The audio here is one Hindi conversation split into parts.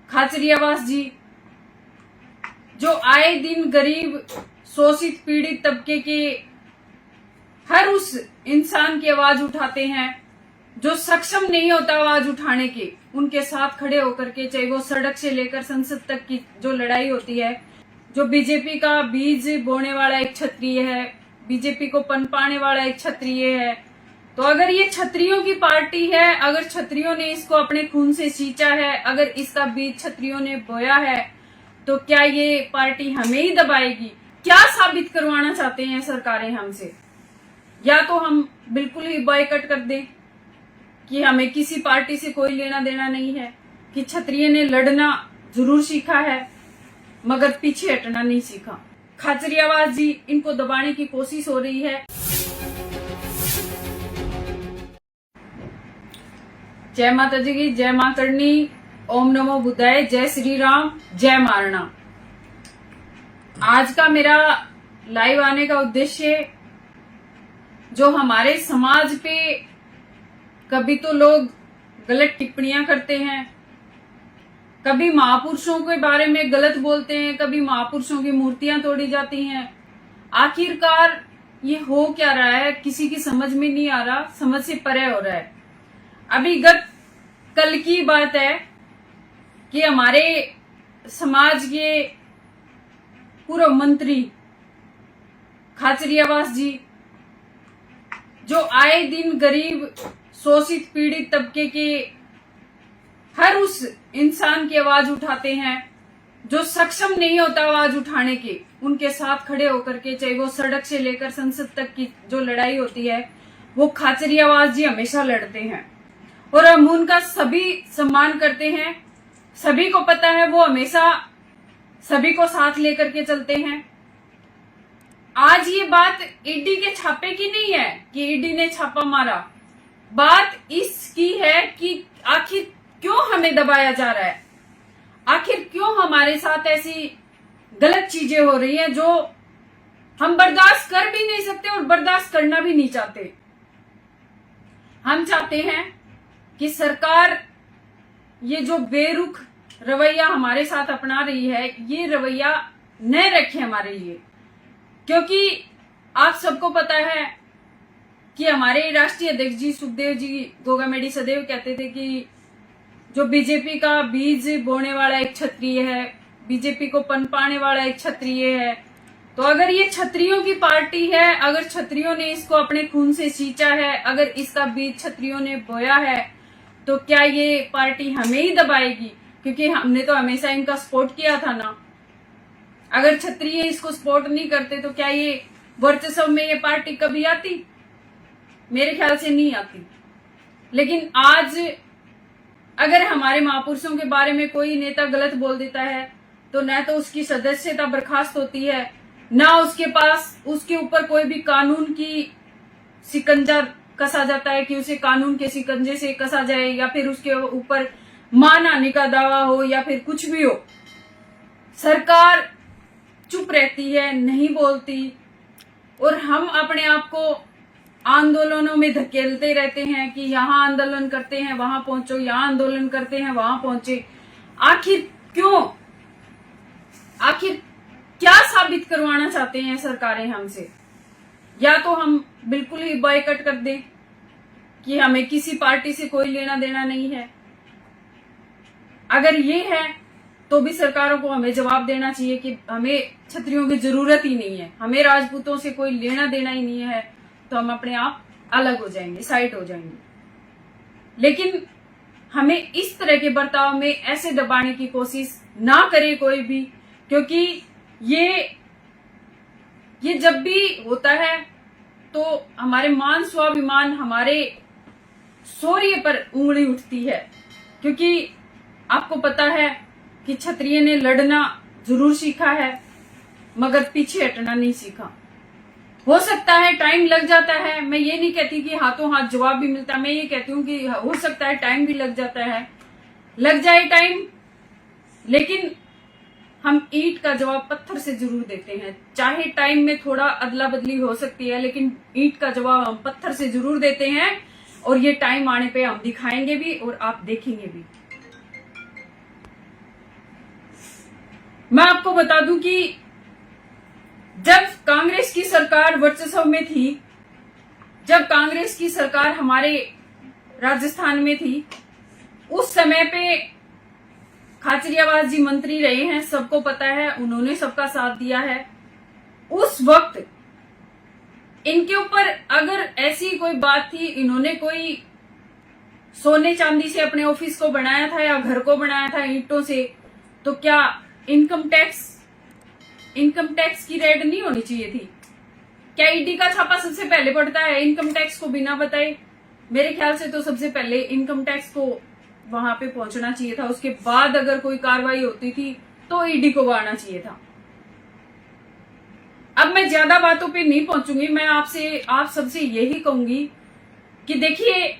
खाचरियावास जी जो आए दिन गरीब शोषित पीड़ित तबके के हर उस इंसान की आवाज उठाते हैं जो सक्षम नहीं होता आवाज उठाने के, उनके साथ खड़े होकर के, चाहे वो सड़क से लेकर संसद तक की जो लड़ाई होती है। जो बीजेपी का बीज बोने वाला एक क्षत्रिय है, बीजेपी को पनपाने वाला एक क्षत्रिय है। तो अगर ये क्षत्रियों की पार्टी है, अगर क्षत्रियों ने इसको अपने खून से सींचा है, अगर इसका बीज क्षत्रियों ने बोया है, तो क्या ये पार्टी हमें ही दबाएगी? क्या साबित करवाना चाहते हैं सरकारें हमसे? या तो हम बिल्कुल ही बॉयकट कर दें कि हमें किसी पार्टी से कोई लेना देना नहीं है, कि क्षत्रिय ने लड़ना जरूर सीखा है मगर पीछे हटना नहीं सीखा। खाचरियावास जी, इनको दबाने की कोशिश हो रही है। जय माता जी की, जय मां करनी, ओम नमो बुद्धाय, जय श्री राम, जय मारना। आज का मेरा लाइव आने का उद्देश्य, जो हमारे समाज पे कभी तो लोग गलत टिप्पणियां करते हैं, कभी महापुरुषों के बारे में गलत बोलते हैं, कभी महापुरुषों की मूर्तियां तोड़ी जाती हैं। आखिरकार ये हो क्या रहा है, किसी की समझ में नहीं आ रहा, समझ से परे हो रहा है। अभी कल की बात है कि हमारे समाज के पूर्व मंत्री खाचरियावास जी जो आए दिन गरीब शोषित पीड़ित तबके के हर उस इंसान की आवाज उठाते हैं जो सक्षम नहीं होता आवाज उठाने के, उनके साथ खड़े होकर के, चाहे वो सड़क से लेकर संसद तक की जो लड़ाई होती है, वो खाचरियावास जी हमेशा लड़ते हैं और हम उनका सभी सम्मान करते हैं। सभी को पता है वो हमेशा सभी को साथ लेकर के चलते हैं। आज ये बात ईडी के छापे की नहीं है कि ईडी ने छापा मारा, बात इसकी है कि आखिर क्यों हमें दबाया जा रहा है, आखिर क्यों हमारे साथ ऐसी गलत चीजें हो रही हैं जो हम बर्दाश्त कर भी नहीं सकते और बर्दाश्त करना भी नहीं चाहते। हम चाहते हैं कि सरकार ये जो बेरुख रवैया हमारे साथ अपना रही है, ये रवैया न रखे हमारे लिए, क्योंकि आप सबको पता है कि हमारे राष्ट्रीय अध्यक्ष जी सुखदेव जी गोगामेडी सदैव कहते थे कि जो बीजेपी का बीज बोने वाला एक क्षत्रिय है, बीजेपी को पनपाने वाला एक क्षत्रिय है। तो अगर ये क्षत्रियों की पार्टी है, अगर क्षत्रियों ने इसको अपने खून से सींचा है, अगर इसका बीज क्षत्रियों ने बोया है, तो क्या ये पार्टी हमें ही दबाएगी? क्योंकि हमने तो हमेशा इनका सपोर्ट किया था ना। अगर क्षत्रिय इसको सपोर्ट नहीं करते तो क्या ये वर्चस्व में ये पार्टी कभी आती? मेरे ख्याल से नहीं आती। लेकिन आज अगर हमारे महापुरुषों के बारे में कोई नेता गलत बोल देता है तो न तो उसकी सदस्यता बर्खास्त होती है, ना उसके पास उसके ऊपर कोई भी कानून की शिकंजा कसा जाता है कि उसे कानून के शिकंजे से कसा जाए, या फिर उसके ऊपर मान आने का दावा हो, या फिर कुछ भी हो। सरकार चुप रहती है, नहीं बोलती, और हम अपने आप को आंदोलनों में धकेलते रहते हैं कि यहाँ आंदोलन करते हैं वहां पहुंचो, यहाँ आंदोलन करते हैं वहां पहुंचे। आखिर क्यों? आखिर क्या साबित करवाना चाहते हैं सरकारें हमसे? या तो हम बिल्कुल ही बॉयकट कर दें कि हमें किसी पार्टी से कोई लेना देना नहीं है। अगर ये है तो भी सरकारों को हमें जवाब देना चाहिए कि हमें क्षत्रियों की जरूरत ही नहीं है, हमें राजपूतों से कोई लेना देना ही नहीं है, तो हम अपने आप अलग हो जाएंगे, साइड हो जाएंगे। लेकिन हमें इस तरह के बर्ताव में ऐसे दबाने की कोशिश ना करे कोई भी, क्योंकि ये जब भी होता है तो हमारे मान स्वाभिमान, हमारे शौर्य पर उंगली उठती है। क्योंकि आपको पता है कि क्षत्रिय ने लड़ना जरूर सीखा है मगर पीछे हटना नहीं सीखा। हो सकता है टाइम लग जाता है, मैं ये नहीं कहती कि हाथों हाथ जवाब भी मिलता, मैं ये कहती हूँ कि हो सकता है टाइम भी लग जाता है, लग जाए टाइम, लेकिन हम ईंट का जवाब पत्थर से जरूर देते हैं। चाहे टाइम में थोड़ा अदला बदली हो सकती है, लेकिन ईंट का जवाब हम पत्थर से जरूर देते हैं, और ये टाइम आने पे हम दिखाएंगे भी और आप देखेंगे भी। मैं आपको बता दूं कि जब कांग्रेस की सरकार वर्चस्व में थी, जब कांग्रेस की सरकार हमारे राजस्थान में थी, उस समय पे खाचरियावास जी मंत्री रहे हैं, सबको पता है, उन्होंने सबका साथ दिया है। उस वक्त इनके ऊपर अगर ऐसी कोई बात थी, इन्होंने कोई सोने चांदी से अपने ऑफिस को बनाया था या घर को बनाया था ईंटों से, तो क्या इनकम टैक्स की रेड नहीं होनी चाहिए थी? क्या ईडी का छापा सबसे पहले पड़ता है इनकम टैक्स को बिना बताए? मेरे ख्याल से तो सबसे पहले इनकम टैक्स को वहां पे पहुंचना चाहिए था, उसके बाद अगर कोई कार्रवाई होती थी तो ईडी को आना चाहिए था। अब मैं ज्यादा बातों पे नहीं पहुंचूंगी, मैं आप सबसे यही कहूंगी कि देखिए,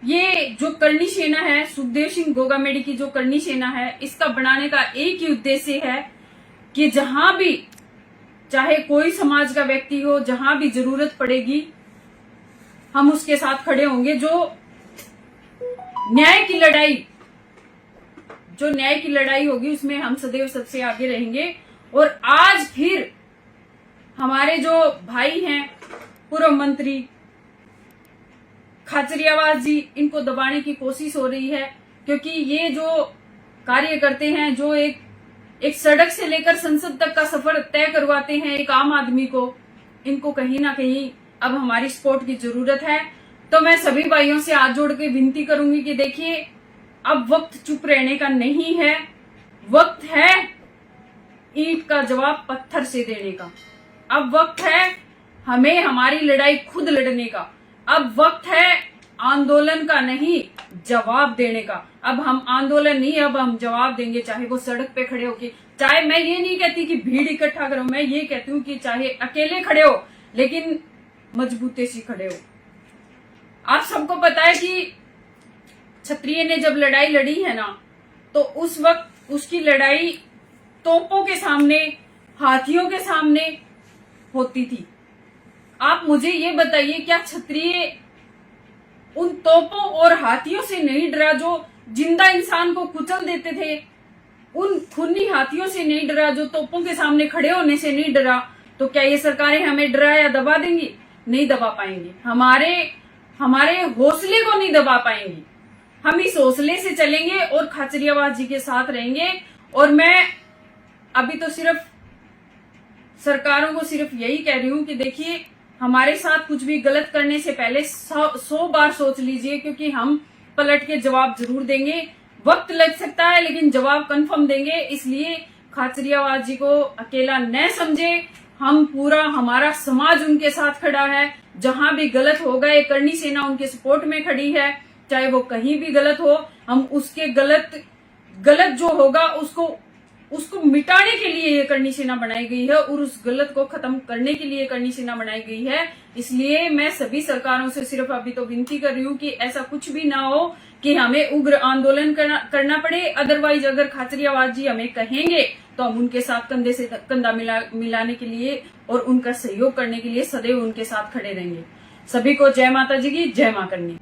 ये जो करनी सेना है, सुखदेव सिंह गोगामेडी की जो करनी सेना है, इसका बनाने का एक ही उद्देश्य है कि जहां भी, चाहे कोई समाज का व्यक्ति हो, जहां भी जरूरत पड़ेगी हम उसके साथ खड़े होंगे। जो न्याय की लड़ाई होगी उसमें हम सदैव सबसे आगे रहेंगे। और आज फिर हमारे जो भाई हैं पूर्व मंत्री खाचरियावास जी, इनको दबाने की कोशिश हो रही है, क्योंकि ये जो कार्य करते हैं, जो एक सड़क से लेकर संसद तक का सफर तय करवाते हैं एक आम आदमी को, इनको कहीं ना कहीं अब हमारी सपोर्ट की जरूरत है। तो मैं सभी भाइयों से हाथ जोड़ के विनती करूंगी कि देखिए, अब वक्त चुप रहने का नहीं है, वक्त है ईंट का जवाब पत्थर से देने का। अब वक्त है हमें हमारी लड़ाई खुद लड़ने का। अब वक्त है आंदोलन का नहीं, जवाब देने का। अब हम आंदोलन नहीं, अब हम जवाब देंगे, चाहे वो सड़क पे खड़े होके, चाहे, मैं ये नहीं कहती कि भीड़ इकट्ठा करो, मैं ये कहती हूँ कि चाहे अकेले खड़े हो लेकिन मजबूती से खड़े हो। आप सबको पता है कि क्षत्रिय ने जब लड़ाई लड़ी है ना, तो उस वक्त उसकी लड़ाई तोपों के सामने, हाथियों के सामने होती थी। आप मुझे ये बताइए, क्या क्षत्रिय उन तोपों और हाथियों से नहीं डरा जो जिंदा इंसान को कुचल देते थे? उन खूनी हाथियों से नहीं डरा जो तोपों के सामने खड़े होने से नहीं डरा? तो क्या ये सरकारें हमें डरा या दबा देंगी? नहीं दबा पाएंगी, हमारे हौसले को नहीं दबा पाएंगी। हम इस हौसले से चलेंगे और खाचरियावास जी के साथ रहेंगे। और मैं अभी तो सिर्फ सरकारों को सिर्फ यही कह रही हूं कि देखिए, हमारे साथ कुछ भी गलत करने से पहले 100 बार सोच लीजिए, क्योंकि हम पलट के जवाब जरूर देंगे। वक्त लग सकता है लेकिन जवाब कंफर्म देंगे। इसलिए खाचरियावास जी को अकेला न समझे, हम पूरा, हमारा समाज उनके साथ खड़ा है। जहां भी गलत होगा, ये करनी सेना उनके सपोर्ट में खड़ी है, चाहे वो कहीं भी गलत हो। हम उसके गलत जो होगा उसको मिटाने के लिए ये करनी सेना बनाई गई है और उस गलत को खत्म करने के लिए करनी सेना बनाई गई है। इसलिए मैं सभी सरकारों से सिर्फ अभी तो विनती कर रही हूँ कि ऐसा कुछ भी ना हो कि हमें उग्र आंदोलन करना पड़े। अदरवाइज अगर खाचरियावास जी हमें कहेंगे तो हम उनके साथ कंधे से कंधा मिलाने के लिए और उनका सहयोग करने के लिए सदैव उनके साथ खड़े रहेंगे। सभी को जय माता जी की, जय मां करनी।